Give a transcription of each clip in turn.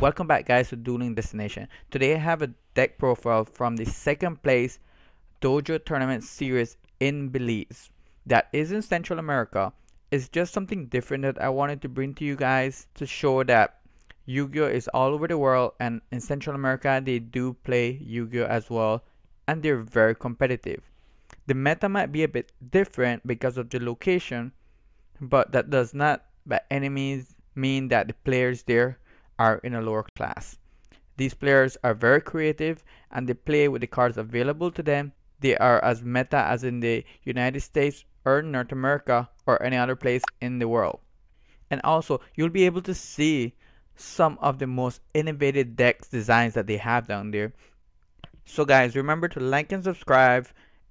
Welcome back guys to Dueling Destination. Today I have a deck profile from the second place Dojo tournament series in Belize. That is in Central America. It's just something different that I wanted to bring to you guys to show that Yu-Gi-Oh is all over the world, and in Central America they do play Yu-Gi-Oh as well, and they're very competitive. The meta might be a bit different because of the location, but that does not by any means mean that the players there are in a lower class. These players are very creative and they play with the cards available to them. They are as meta as in the United States or North America or any other place in the world. And also you'll be able to see some of the most innovative decks designs that they have down there. So guys, remember to like and subscribe,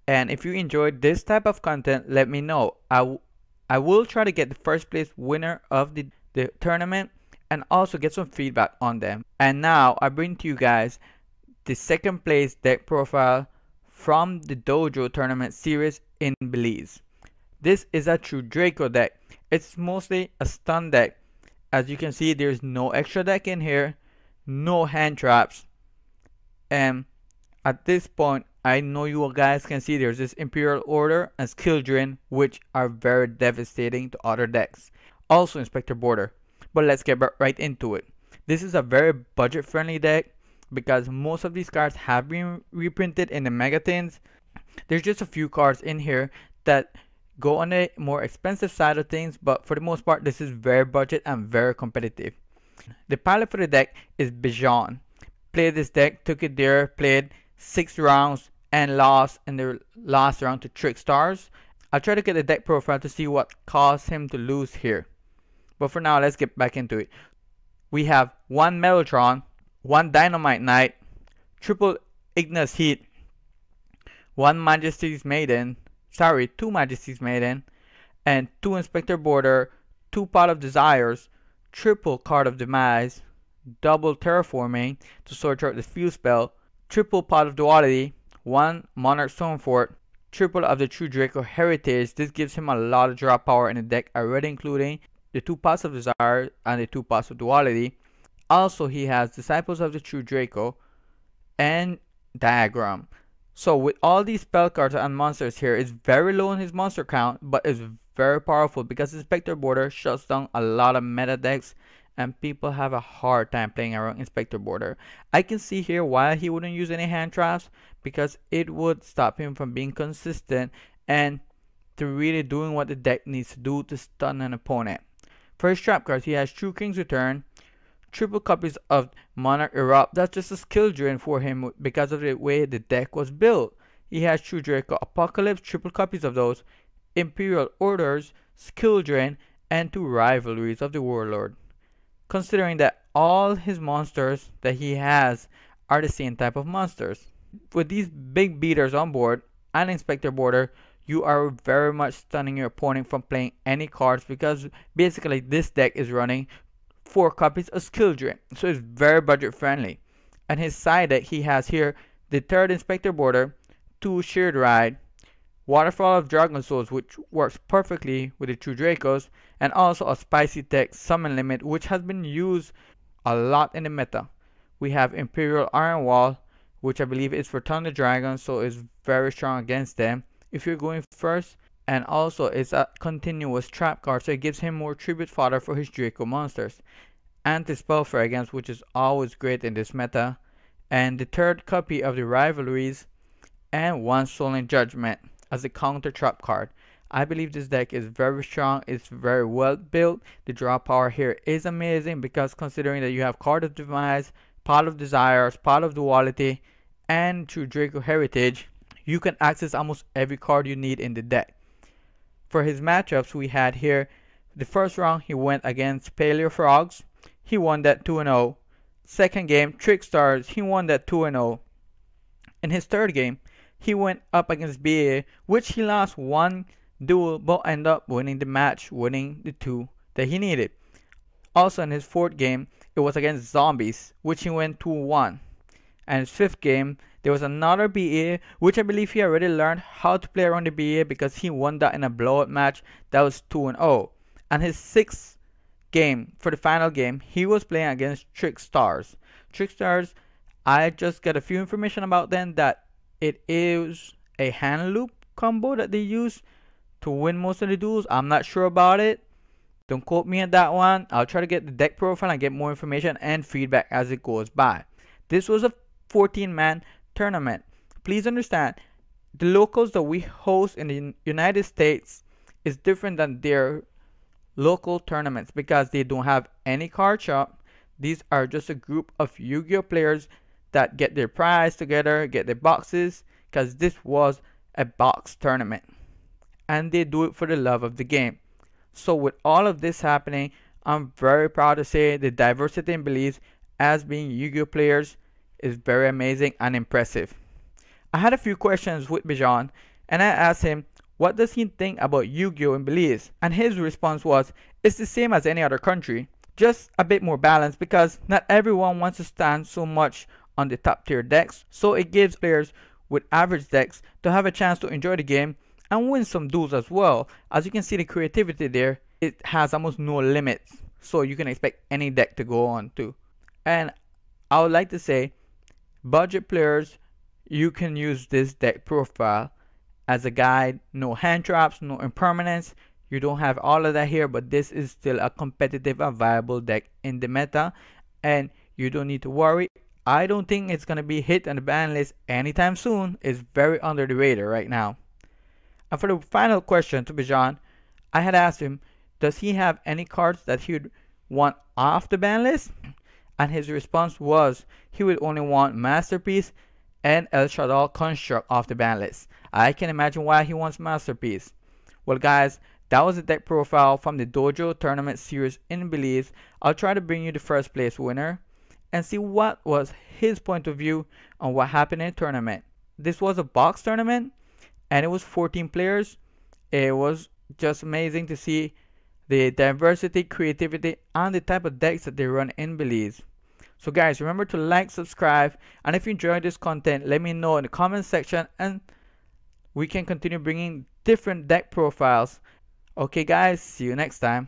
and if you enjoyed this type of content, let me know. I will try to get the first place winner of the tournament and also get some feedback on them. And now I bring to you guys the second place deck profile from the Dojo tournament series in Belize. This is a true Draco deck. It's mostly a stun deck. As you can see, there's no extra deck in here, no hand traps, and at this point I know you guys can see there's this Imperial Order and Skill Drain, which are very devastating to other decks. Also Inspector Border. But let's get right into it. This is a very budget friendly deck because most of these cards have been reprinted in the Megatins. There's just a few cards in here that go on the more expensive side of things, but for the most part this is very budget and very competitive. The pilot for the deck is Bijan. Played this deck, took it there, played 6 rounds and lost in the last round to Trick Stars. I'll try to get the deck profile to see what caused him to lose here. But for now, let's get back into it. We have 1 Mellotron, 1 Dynamite Knight, triple Ignis Heat, 1 Majesty's Maiden, 2 Majesty's Maiden, and 2 Inspector Border, 2 Pot of Desires, triple Card of Demise, double Terraforming to sort out the Fuse Spell, triple Pot of Duality, 1 Monarch Stonefort, triple of the True Draco Heritage. This gives him a lot of draw power in the deck already, including the 2 Pots of Desire and the 2 Pots of Duality. Also he has Disciples of the True Draco and Diagram. So with all these spell cards and monsters here, it's very low in his monster count, but it's very powerful because Inspector Border shuts down a lot of meta decks and people have a hard time playing around Inspector Border. I can see here why he wouldn't use any hand traps, because it would stop him from being consistent and to really doing what the deck needs to do to stun an opponent. For his trap cards, he has True King's Return, triple copies of Monarch Erupt. That's just a skill drain for him because of the way the deck was built. He has True Draco Apocalypse, triple copies of those, Imperial Orders, skill drain, and 2 Rivalries of the Warlord. Considering that all his monsters that he has are the same type of monsters. With these big beaters on board and Inspector Border, you are very much stunning your opponent from playing any cards, because basically this deck is running 4 copies of Skill Drain, so it's very budget friendly. And his side deck, he has here the 3rd Inspector Border, 2 Shared Ride, Waterfall of Dragon Souls, which works perfectly with the True Dracos, and also a spicy tech Summon Limit, which has been used a lot in the meta. We have Imperial Iron Wall, which I believe is for Thunder Dragons, so it's very strong against them if you're going first, and also it's a continuous trap card, so it gives him more tribute fodder for his Draco monsters. Anti-Spell Fragrance, which is always great in this meta, and the 3rd copy of the Rivalries, and 1 Stolen Judgment as a counter trap card. I believe this deck is very strong, it's very well built. The draw power here is amazing because considering that you have Card of Demise, Pot of Desires, Pot of Duality, and True Draco Heritage, you can access almost every card you need in the deck. For his matchups, we had here the first round he went against Paleo Frogs. He won that 2-0. Second game, Trick Stars, he won that 2-0. In his third game, he went up against BA, which he lost 1 duel but ended up winning the match, winning the 2 that he needed. Also in his fourth game, it was against Zombies, which he went 2-1. And his fifth game, there was another BA, which I believe he already learned how to play around the BA because he won that in a blowout match. That was 2-0. And his sixth game, for the final game, he was playing against Trickstars. Trickstars, I just got a few information about them that it is a hand loop combo that they use to win most of the duels. I'm not sure about it. Don't quote me on that one. I'll try to get the deck profile and get more information and feedback as it goes by. This was a 14-man tournament. Please understand, the locals that we host in the United States is different than their local tournaments because they don't have any card shop. These are just a group of Yu-Gi-Oh players that get their prize together, get their boxes, because this was a box tournament. And they do it for the love of the game. So with all of this happening, I'm very proud to say the diversity in Belize as being Yu-Gi-Oh players is very amazing and impressive. I had a few questions with Bijan, and I asked him what does he think about Yu-Gi-Oh in Belize, and his response was it's the same as any other country, just a bit more balanced because not everyone wants to stand so much on the top tier decks, so it gives players with average decks to have a chance to enjoy the game and win some duels as well. As you can see, the creativity there, it has almost no limits, so you can expect any deck to go on to. And I would like to say, budget players, you can use this deck profile as a guide. No hand traps, no impermanence, you don't have all of that here, but this is still a competitive and viable deck in the meta, and you don't need to worry. I don't think it's going to be hit on the ban list anytime soon. It's very under the radar right now. And for the final question to Bijan, I had asked him, does he have any cards that he would want off the ban list? And his response was he would only want Masterpiece and El Shaddai Construct off the ban list. I can imagine why he wants Masterpiece. Well guys, that was the deck profile from the Dojo Tournament Series in Belize. I'll try to bring you the first place winner and see what was his point of view on what happened in the tournament. This was a box tournament and it was 14 players. It was just amazing to see the diversity, creativity, and the type of decks that they run in Belize. So guys, remember to like, subscribe, and if you enjoyed this content, let me know in the comment section and we can continue bringing different deck profiles. Okay guys, see you next time.